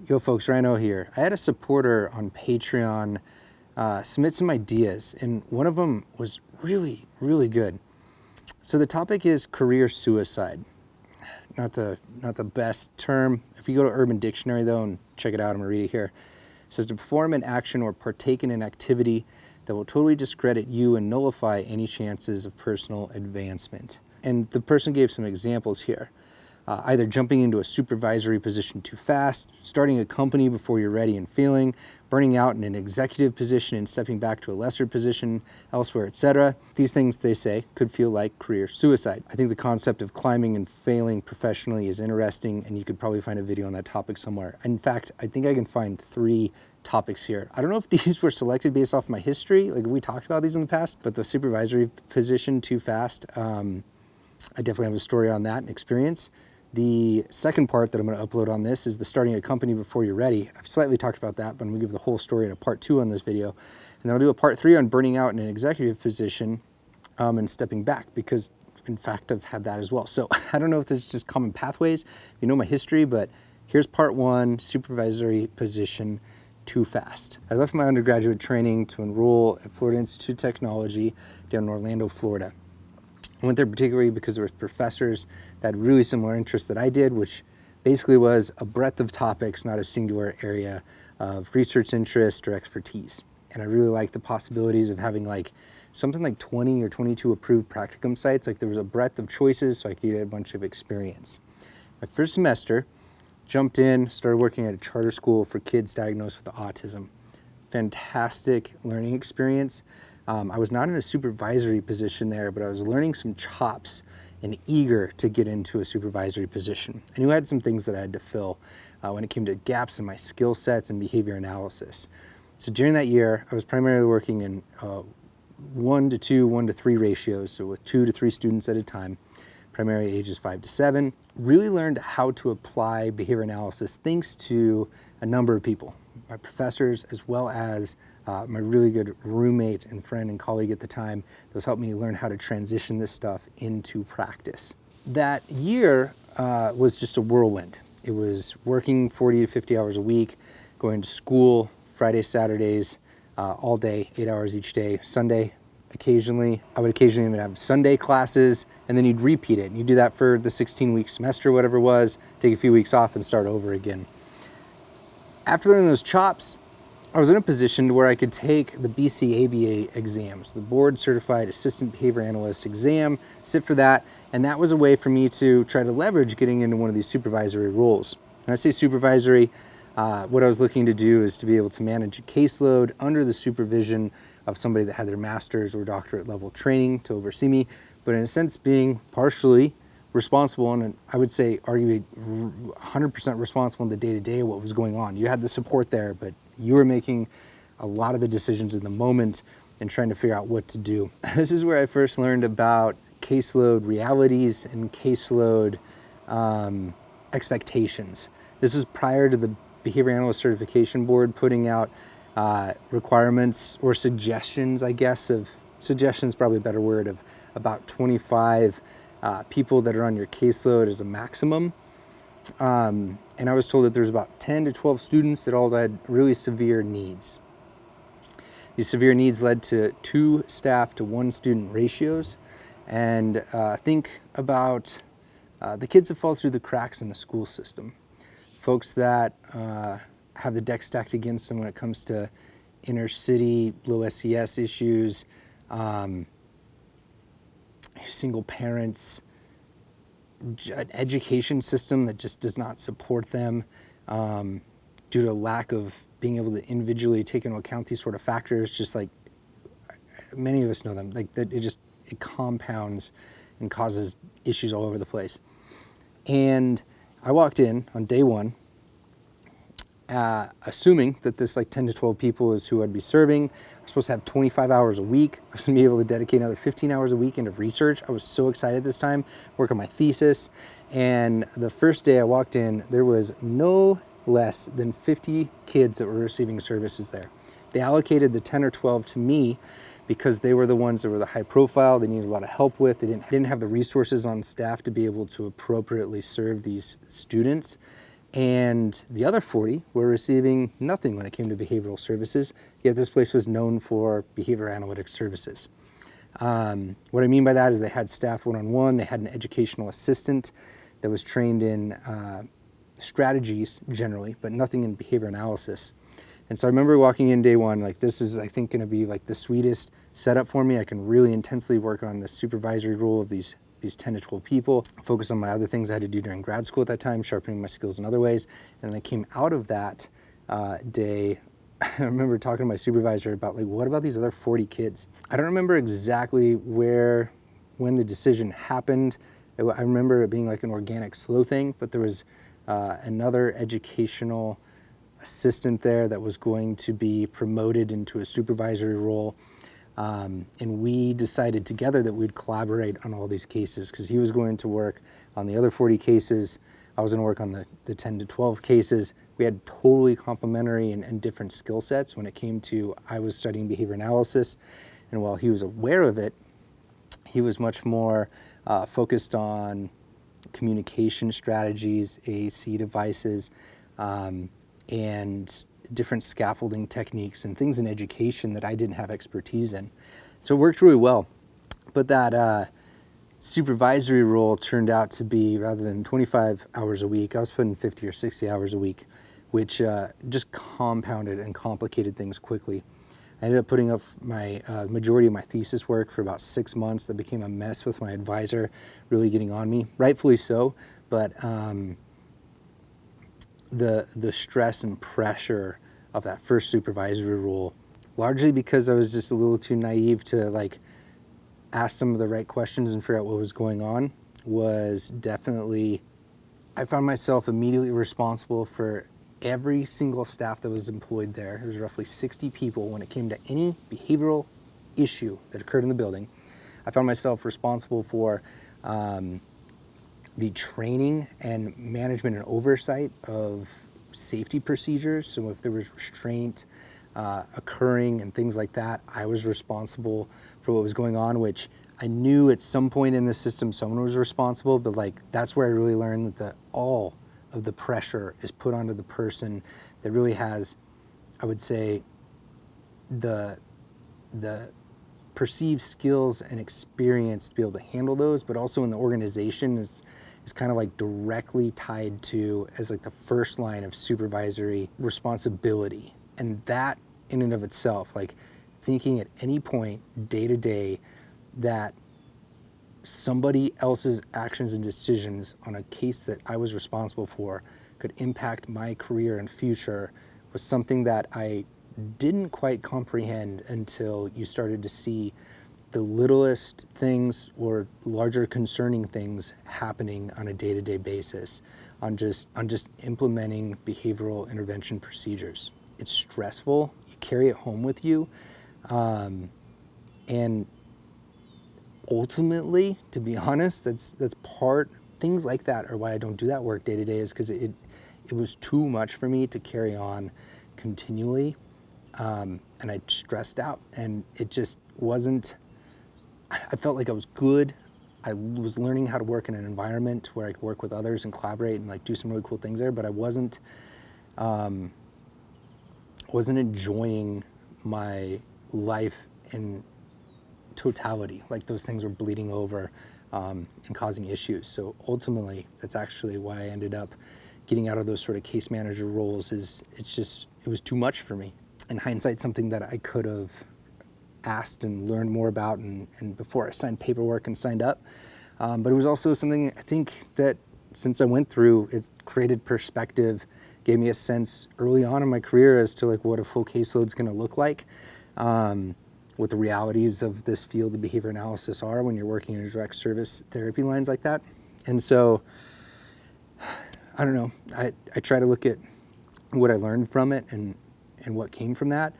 Yo folks, Rhino here. I had a supporter on Patreon submit some ideas, and one of them was really good. So the topic is career suicide. Not the best term. If you go to Urban Dictionary though and check it out, I'm gonna read it here. It says to perform an action or partake in an activity that will totally discredit you and nullify any chances of personal advancement. And the person gave some examples here. Either jumping into a supervisory position too fast, starting a company before you're ready and failing, burning out in an executive position and stepping back to a lesser position elsewhere, etc. These things, they say, could feel like career suicide. I think the concept of climbing and failing professionally is interesting, and you could probably find a video on that topic somewhere. In fact, I think I can find 3 topics here. I don't know if these were selected based off my history, like we talked about these in the past, but the supervisory position too fast, I definitely have a story on that and experience. The second part that I'm going to upload on this is the starting a company before you're ready. I've slightly talked about that, but I'm going to give the whole story in a part 2 on this video. And then I'll do a part 3 on burning out in an executive position and stepping back, because in fact, I've had that as well. So I don't know if this is just common pathways, if you know my history, but here's part 1, supervisory position too fast. I left my undergraduate training to enroll at Florida Institute of Technology down in Orlando, Florida. I went there particularly because there were professors that had really similar interests that I did, which basically was a breadth of topics, not a singular area of research interest or expertise. And I really liked the possibilities of having like something like 20 or 22 approved practicum sites. Like there was a breadth of choices, so I could get a bunch of experience. My first semester, jumped in, started working at a charter school for kids diagnosed with autism. Fantastic learning experience. I was not in a supervisory position there, but I was learning some chops and eager to get into a supervisory position. I knew I had some things that I had to fill when it came to gaps in my skill sets and behavior analysis. So during that year, I was primarily working in 1 to 2, 1 to 3 ratios, so with 2 to 3 students at a time, primarily ages 5 to 7. Really learned how to apply behavior analysis thanks to a number of people, my professors, as well as my really good roommate and friend and colleague at the time that was helping me learn how to transition this stuff into practice. That year was just a whirlwind. It was working 40 to 50 hours a week, going to school Fridays, Saturdays, all day, 8 hours each day, Sunday occasionally. I would occasionally even have Sunday classes, and then you'd repeat it. You do that for the 16-week semester, whatever it was, take a few weeks off and start over again. After learning those chops, I was in a position where I could take the BCBA exams, the Board Certified Assistant Behavior Analyst exam, sit for that, and that was a way for me to try to leverage getting into one of these supervisory roles. When I say supervisory, what I was looking to do is to be able to manage a caseload under the supervision of somebody that had their master's or doctorate level training to oversee me, but in a sense being partially responsible, and I would say arguably 100% responsible in the day-to-day of what was going on. You had the support there, but you were making a lot of the decisions in the moment and trying to figure out what to do. This is where I first learned about caseload realities and caseload expectations. This was prior to the Behavior Analyst Certification Board putting out requirements or suggestions, I guess, suggestions probably a better word, of about 25 people that are on your caseload as a maximum. And I was told that there's about 10 to 12 students that all had really severe needs. These severe needs led to 2 staff to 1 student ratios. And think about the kids that fall through the cracks in the school system. Folks that have the deck stacked against them when it comes to inner city, low SES issues, single parents, an education system that just does not support them due to lack of being able to individually take into account these sort of factors. Just like many of us know them, like that it compounds and causes issues all over the place. And I walked in on day 1 assuming that this like 10 to 12 people is who I'd be serving. I'm supposed to have 25 hours a week. I was gonna be able to dedicate another 15 hours a week into research. I was so excited this time, work on my thesis. And the first day I walked in, there was no less than 50 kids that were receiving services there. They allocated the 10 or 12 to me because they were the ones that were the high profile, they needed a lot of help with. They didn't have the resources on staff to be able to appropriately serve these students. And the other 40 were receiving nothing when it came to behavioral services, yet this place was known for behavior analytics services. What I mean by that is they had staff one-on-one, they had an educational assistant that was trained in strategies generally, but nothing in behavior analysis. And so I remember walking in day one, like, this is, I think, going to be like the sweetest setup for me. I can really intensely work on the supervisory role of these 10 to 12 people, focus on my other things I had to do during grad school at that time, sharpening my skills in other ways. And then I came out of that day, I remember talking to my supervisor about, like, what about these other 40 kids? I don't remember exactly when the decision happened. I remember it being like an organic slow thing, but there was another educational assistant there that was going to be promoted into a supervisory role. And we decided together that we'd collaborate on all these cases, because he was going to work on the other 40 cases. I was going to work on the 10 to 12 cases. We had totally complementary and different skill sets when it came to, I was studying behavior analysis, and while he was aware of it, he was much more focused on communication strategies, AAC devices, and different scaffolding techniques and things in education that I didn't have expertise in. So it worked really well. But that supervisory role turned out to be, rather than 25 hours a week, I was putting 50 or 60 hours a week, which just compounded and complicated things quickly. I ended up putting up my majority of my thesis work for about 6 months. That became a mess with my advisor really getting on me, rightfully so, but the stress and pressure of that first supervisory role, largely because I was just a little too naive to, like, ask some of the right questions and figure out what was going on, was definitely, I found myself immediately responsible for every single staff that was employed there. There was roughly 60 people. When it came to any behavioral issue that occurred in the building, I found myself responsible for the training and management and oversight of safety procedures. So if there was restraint occurring and things like that, I was responsible for what was going on, which I knew at some point in the system someone was responsible, but, like, that's where I really learned that all of the pressure is put onto the person that really has, I would say, the perceived skills and experience to be able to handle those, but also in the organization is kind of like directly tied to as like the first line of supervisory responsibility. And that in and of itself, like, thinking at any point day to day that somebody else's actions and decisions on a case that I was responsible for could impact my career and future was something that I didn't quite comprehend until you started to see the littlest things or larger concerning things happening on a day-to-day basis on just implementing behavioral intervention procedures. It's stressful. You carry it home with you. And ultimately, to be honest, that's part, things like that are why I don't do that work day to day, is because it was too much for me to carry on continually. And I stressed out, and it just wasn't, I felt like I was good. I was learning how to work in an environment where I could work with others and collaborate and, like, do some really cool things there, but I wasn't enjoying my life in totality. Like, those things were bleeding over and causing issues. So ultimately, that's actually why I ended up getting out of those sort of case manager roles. It was too much for me. In hindsight, something that I could have asked and learned more about and before I signed paperwork and signed up. But it was also something I think that since I went through, it created perspective, gave me a sense early on in my career as to, like, what a full caseload is going to look like, what the realities of this field of behavior analysis are when you're working in direct service therapy lines like that. And so, I don't know, I try to look at what I learned from it and what came from that.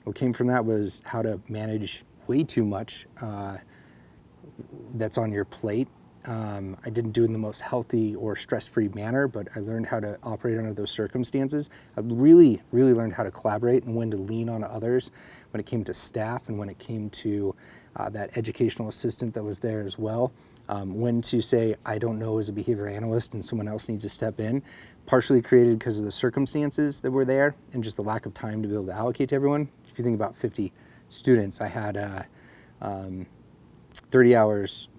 What came from that was how to manage way too much that's on your plate. I didn't do it in the most healthy or stress-free manner, but I learned how to operate under those circumstances. I really, really learned how to collaborate and when to lean on others when it came to staff and when it came to that educational assistant that was there as well. when to say, I don't know as a behavior analyst and someone else needs to step in, partially created because of the circumstances that were there and just the lack of time to be able to allocate to everyone. If you think about 50 students, I had 30 hours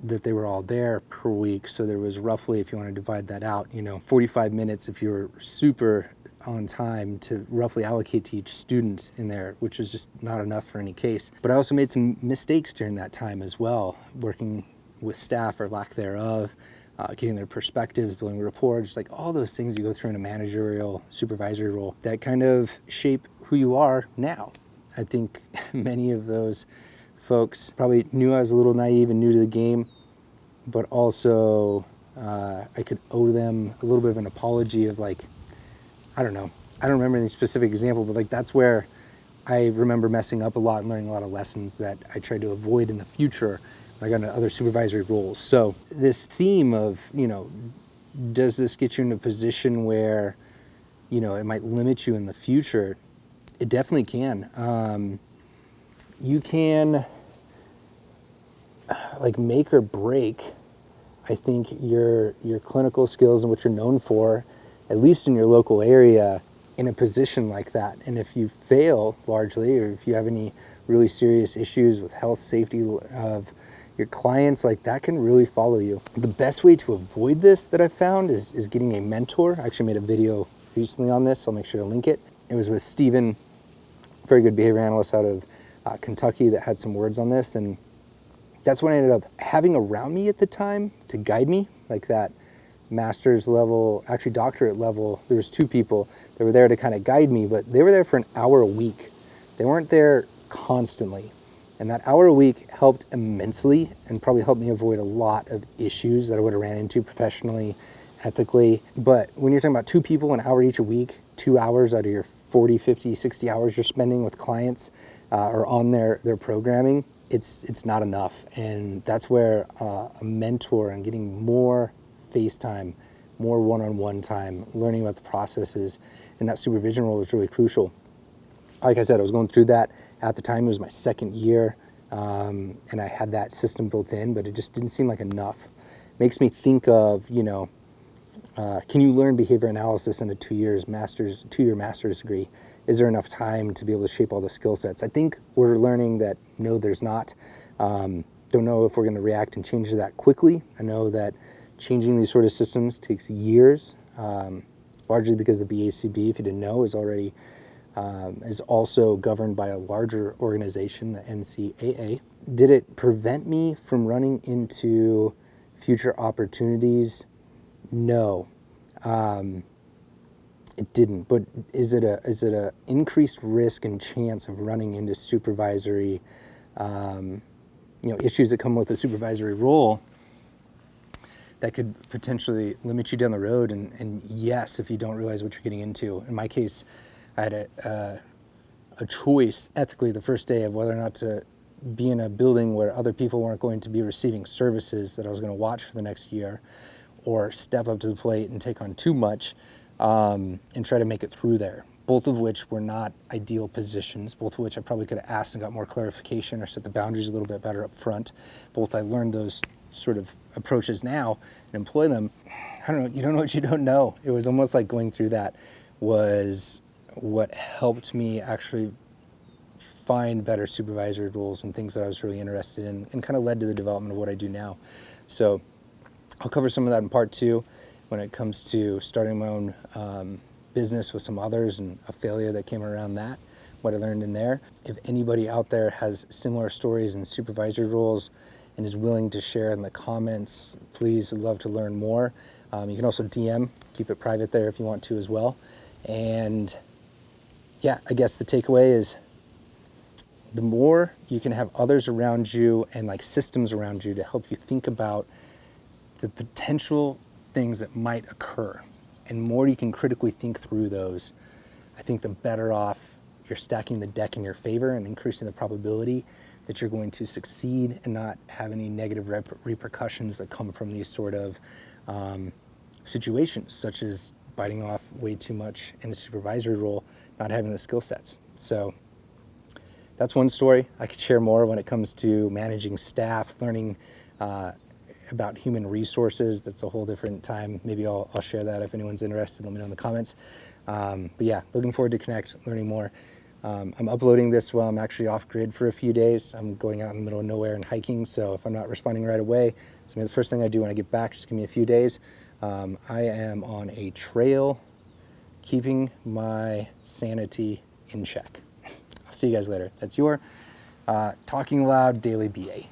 that they were all there per week. So there was roughly, if you want to divide that out, 45 minutes if you're super on time to roughly allocate to each student in there, which was just not enough for any case. But I also made some mistakes during that time as well, working with staff or lack thereof, getting their perspectives, building rapport, just like all those things you go through in a managerial, supervisory role that kind of shape who you are now. I think many of those folks probably knew I was a little naive and new to the game, but also I could owe them a little bit of an apology of like, I don't know, I don't remember any specific example, but like that's where I remember messing up a lot and learning a lot of lessons that I tried to avoid in the future when I got into other supervisory roles. So this theme of, does this get you in a position where, it might limit you in the future? It definitely can. You can like make or break, I think, your clinical skills and what you're known for, at least in your local area, in a position like that. And if you fail largely, or if you have any really serious issues with health, safety of your clients, like that can really follow you. The best way to avoid this that I've found is getting a mentor. I actually made a video recently on this, so I'll make sure to link it. It was with Steven, very good behavior analyst out of Kentucky, that had some words on this. And that's what I ended up having around me at the time to guide me, like that master's level, actually doctorate level. There was 2 people that were there to kind of guide me, but they were there for an hour a week. They weren't there constantly. And that hour a week helped immensely and probably helped me avoid a lot of issues that I would have ran into professionally, ethically. But when you're talking about 2 people, an hour each a week, 2 hours out of your 40, 50, 60 hours you're spending with clients or on their programming, it's not enough. And that's where a mentor and getting more face time, more one-on-one time, learning about the processes and that supervision role was really crucial. Like I said, I was going through that at the time. It was my second year, and I had that system built in, but it just didn't seem like enough. Makes me think of, can you learn behavior analysis in a 2-year master's degree? Is there enough time to be able to shape all the skill sets? I think we're learning that no, there's not. Don't know if we're going to react and change that quickly. I know that changing these sort of systems takes years, largely because the BCBA, if you didn't know, is also governed by a larger organization, the NCAA. Did it prevent me from running into future opportunities? No, it didn't. But is it a increased risk and chance of running into supervisory, issues that come with a supervisory role that could potentially limit you down the road? And yes, if you don't realize what you're getting into. In my case, I had a choice ethically the first day of whether or not to be in a building where other people weren't going to be receiving services that I was going to watch for the next year, or step up to the plate and take on too much and try to make it through there. Both of which were not ideal positions, both of which I probably could have asked and got more clarification or set the boundaries a little bit better up front. Both I learned those sort of approaches now and employ them. I don't know, you don't know what you don't know. It was almost like going through that was what helped me actually find better supervisory roles and things that I was really interested in, and kind of led to the development of what I do now. So I'll cover some of that in part 2 when it comes to starting my own business with some others and a failure that came around that, what I learned in there. If anybody out there has similar stories in supervisory roles and is willing to share in the comments, please, would love to learn more. You can also DM, keep it private there if you want to as well. And yeah, I guess the takeaway is the more you can have others around you and like systems around you to help you think about the potential things that might occur, and more you can critically think through those, I think the better off you're stacking the deck in your favor and increasing the probability that you're going to succeed and not have any negative repercussions that come from these sort of situations, such as biting off way too much in a supervisory role, not having the skill sets. So that's one story. I could share more when it comes to managing staff, learning about human resources. That's a whole different time. Maybe I'll share that if anyone's interested. Let me know in the comments. But yeah, looking forward to connect, learning more. I'm uploading this while I'm actually off grid for a few days. I'm going out in the middle of nowhere and hiking, so if I'm not responding right away, it's gonna be the first thing I do when I get back. Just give me a few days. I am on a trail, keeping my sanity in check. I'll see you guys later. That's your Talking Loud Daily BA.